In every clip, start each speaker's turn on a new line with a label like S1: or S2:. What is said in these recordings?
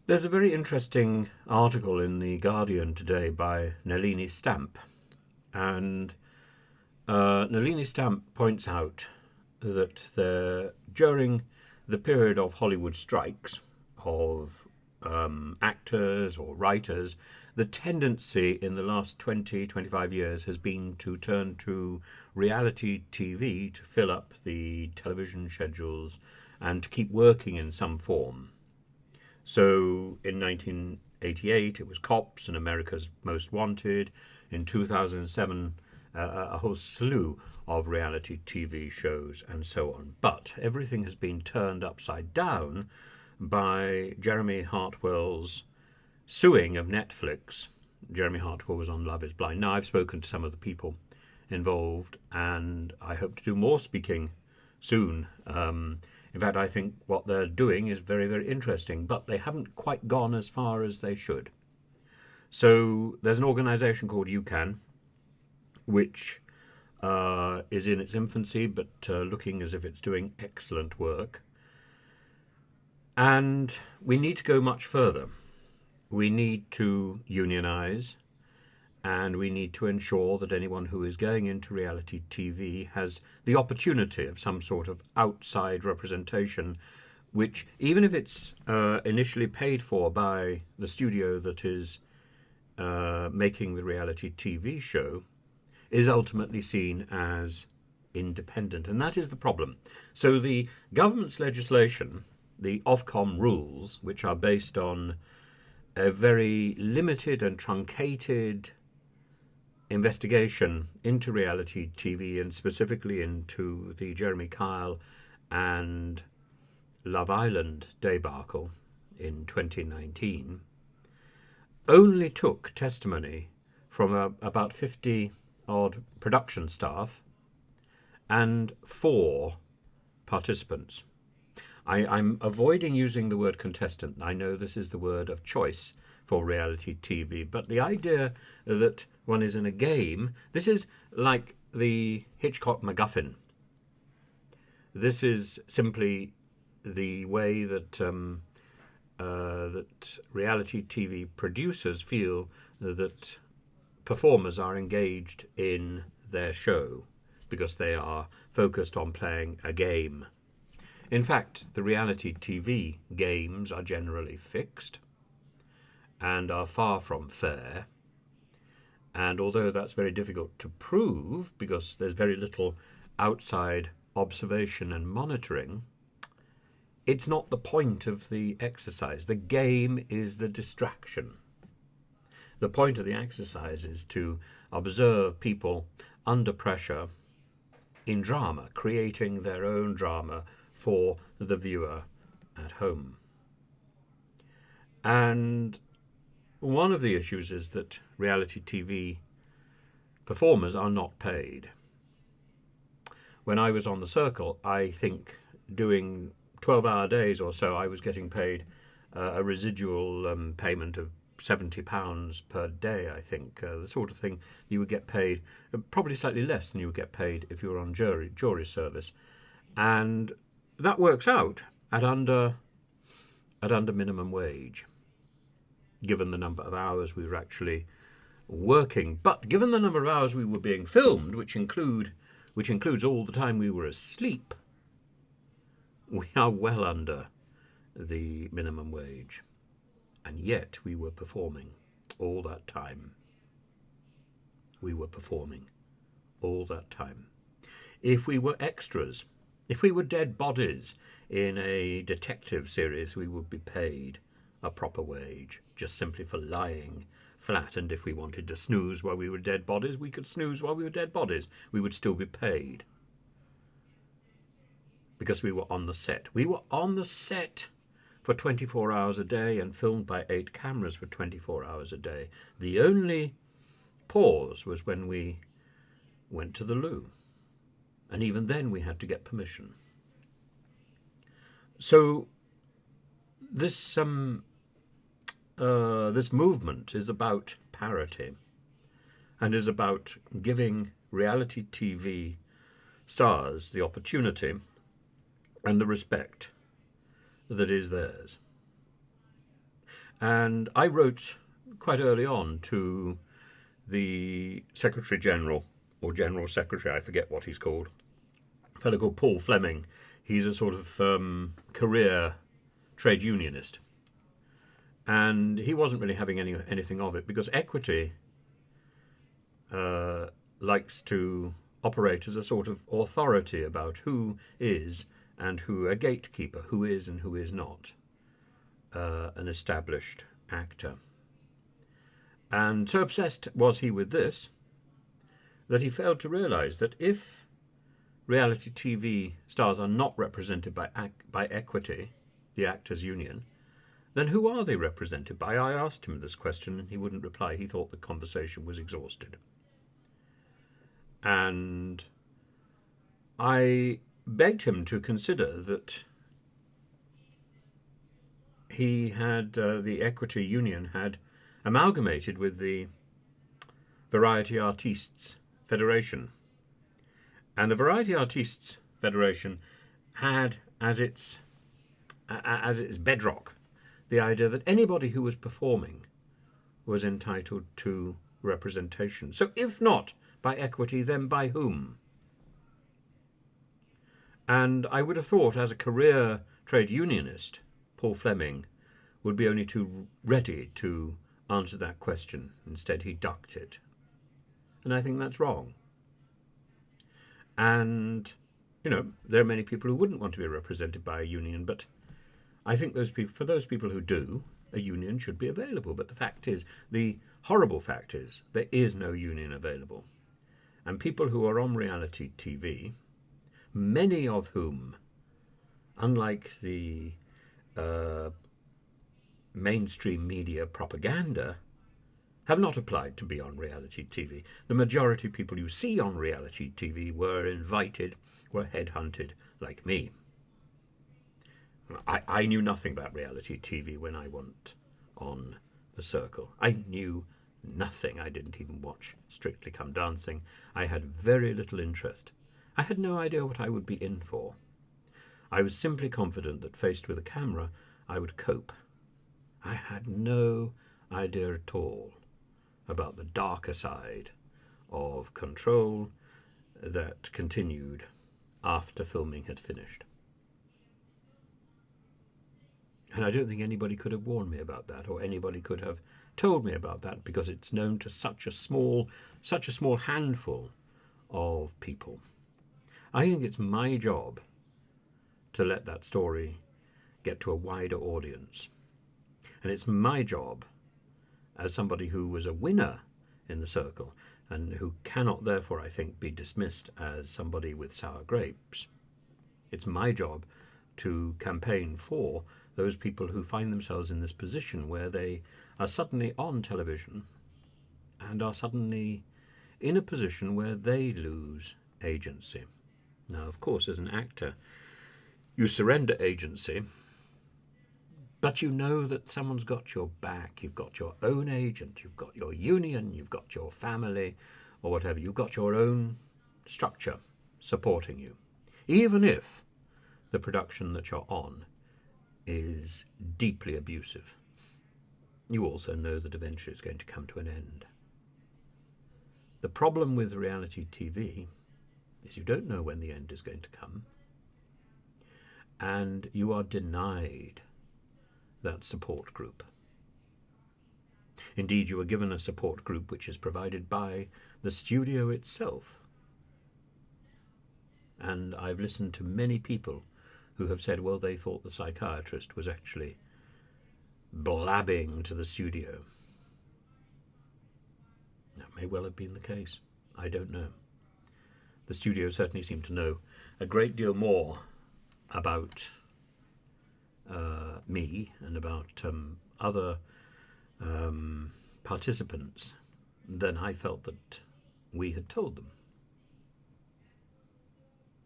S1: There's a very interesting article in The Guardian today by Nalini Stamp, and Nalini Stamp points out that during the period of Hollywood strikes of actors or writers, the tendency in the last 20, 25 years has been to turn to reality TV to fill up the television schedules and to keep working in some form. So in 1988, it was Cops and America's Most Wanted. In 2007, a whole slew of reality TV shows and so on. But everything has been turned upside down by Jeremy Hartwell's suing of Netflix. Jeremy Hartwell was on Love is Blind. Now, I've spoken to some of the people involved, and I hope to do more speaking soon. In fact, I think what they're doing is very, very interesting, but they haven't quite gone as far as they should. So there's an organisation called UCAN, which is in its infancy, but looking as if it's doing excellent work. And we need to go much further. We need to unionize, and we need to ensure that anyone who is going into reality TV has the opportunity of some sort of outside representation, which, even if it's initially paid for by the studio that is making the reality TV show, is ultimately seen as independent. And that is the problem. So the government's legislation, the Ofcom rules, which are based on a very limited and truncated investigation into reality TV, and specifically into the Jeremy Kyle and Love Island debacle in 2019, only took testimony from about 50 odd production staff and 4 participants. I'm avoiding using the word contestant. I know this is the word of choice for reality TV, but the idea that one is in a game, this is like the Hitchcock MacGuffin. This is simply the way that that reality TV producers feel that performers are engaged in their show because they are focused on playing a game. In fact, the reality TV games are generally fixed and are far from fair. And although that's very difficult to prove because there's very little outside observation and monitoring, it's not the point of the exercise. The game is the distraction. The point of the exercise is to observe people under pressure in drama, creating their own drama for the viewer at home. And one of the issues is that reality TV performers are not paid. When I was on The Circle, I think doing 12-hour days or so, I was getting paid a residual payment of £70 per day, I think. The sort of thing you would get paid, probably slightly less than you would get paid if you were on jury service. And that works out at under minimum wage, given the number of hours we were actually working. But given the number of hours we were being filmed, which includes all the time we were asleep, we are well under the minimum wage. And yet we were performing all that time. We were performing all that time. If we were extras, if we were dead bodies in a detective series, we would be paid a proper wage, just simply for lying flat. And if we wanted to snooze while we were dead bodies, we could snooze while we were dead bodies. We would still be paid. Because we were on the set. We were on the set for 24 hours a day and filmed by 8 cameras for 24 hours a day. The only pause was when we went to the loo. And even then we had to get permission. So this movement is about parity and is about giving reality TV stars the opportunity and the respect that is theirs. And I wrote quite early on to the Secretary General, or General Secretary, I forget what he's called, a fellow called Paul Fleming. He's a sort of career trade unionist. And he wasn't really having anything of it, because equity likes to operate as a sort of authority about who is and who a gatekeeper, who is and who is not an established actor. And so obsessed was he with this that he failed to realise that if reality TV stars are not represented by equity, the actors' union, then who are they represented by? I asked him this question and he wouldn't reply. He thought the conversation was exhausted. And I begged him to consider that he had, the Equity Union had amalgamated with the Variety Artists Federation. And the Variety Artists Federation had as its bedrock the idea that anybody who was performing was entitled to representation. So if not by equity, then by whom? And I would have thought, as a career trade unionist, Paul Fleming would be only too ready to answer that question. Instead, he ducked it. And I think that's wrong. And, there are many people who wouldn't want to be represented by a union, but I think for those people who do, a union should be available. But the horrible fact is, there is no union available. And people who are on reality TV, many of whom, unlike the mainstream media propaganda, have not applied to be on reality TV. The majority of people you see on reality TV were headhunted like me. I knew nothing about reality TV when I went on The Circle. I knew nothing. I didn't even watch Strictly Come Dancing. I had very little interest. I had no idea what I would be in for. I was simply confident that faced with a camera, I would cope. I had no idea at all about the darker side of control that continued after filming had finished. And I don't think anybody could have warned me about that, or anybody could have told me about that, because it's known to such a small handful of people. I think it's my job to let that story get to a wider audience. And it's my job, as somebody who was a winner in The Circle, and who cannot therefore, I think, be dismissed as somebody with sour grapes, it's my job to campaign for those people who find themselves in this position where they are suddenly on television and are suddenly in a position where they lose agency. Now, of course, as an actor, you surrender agency, but you know that someone's got your back. You've got your own agent, you've got your union, you've got your family, or whatever. You've got your own structure supporting you, even if the production that you're on is deeply abusive. You also know that eventually it's going to come to an end. The problem with reality TV is you don't know when the end is going to come, and you are denied that support group. Indeed, you are given a support group which is provided by the studio itself. And I've listened to many people who have said, well, they thought the psychiatrist was actually blabbing to the studio. That may well have been the case. I don't know. The studio certainly seemed to know a great deal more about me and about other participants than I felt that we had told them.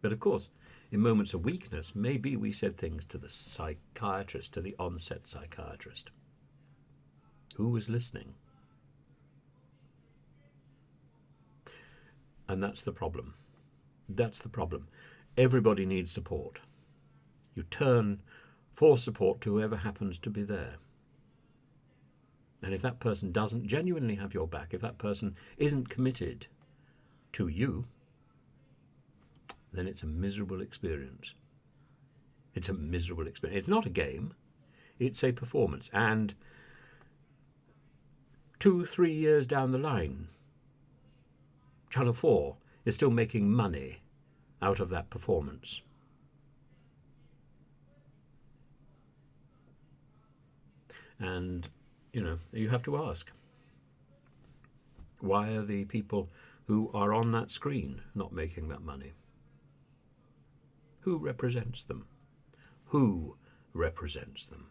S1: But of course, in moments of weakness, maybe we said things to the psychiatrist, to the on-set psychiatrist. Who was listening? And that's the problem. That's the problem. Everybody needs support. You turn for support to whoever happens to be there. And if that person doesn't genuinely have your back, if that person isn't committed to you, then it's a miserable experience. It's a miserable experience. It's not a game. It's a performance. And 2-3 years down the line, Channel 4 is still making money out of that performance. And, you have to ask, why are the people who are on that screen not making that money? Who represents them? Who represents them?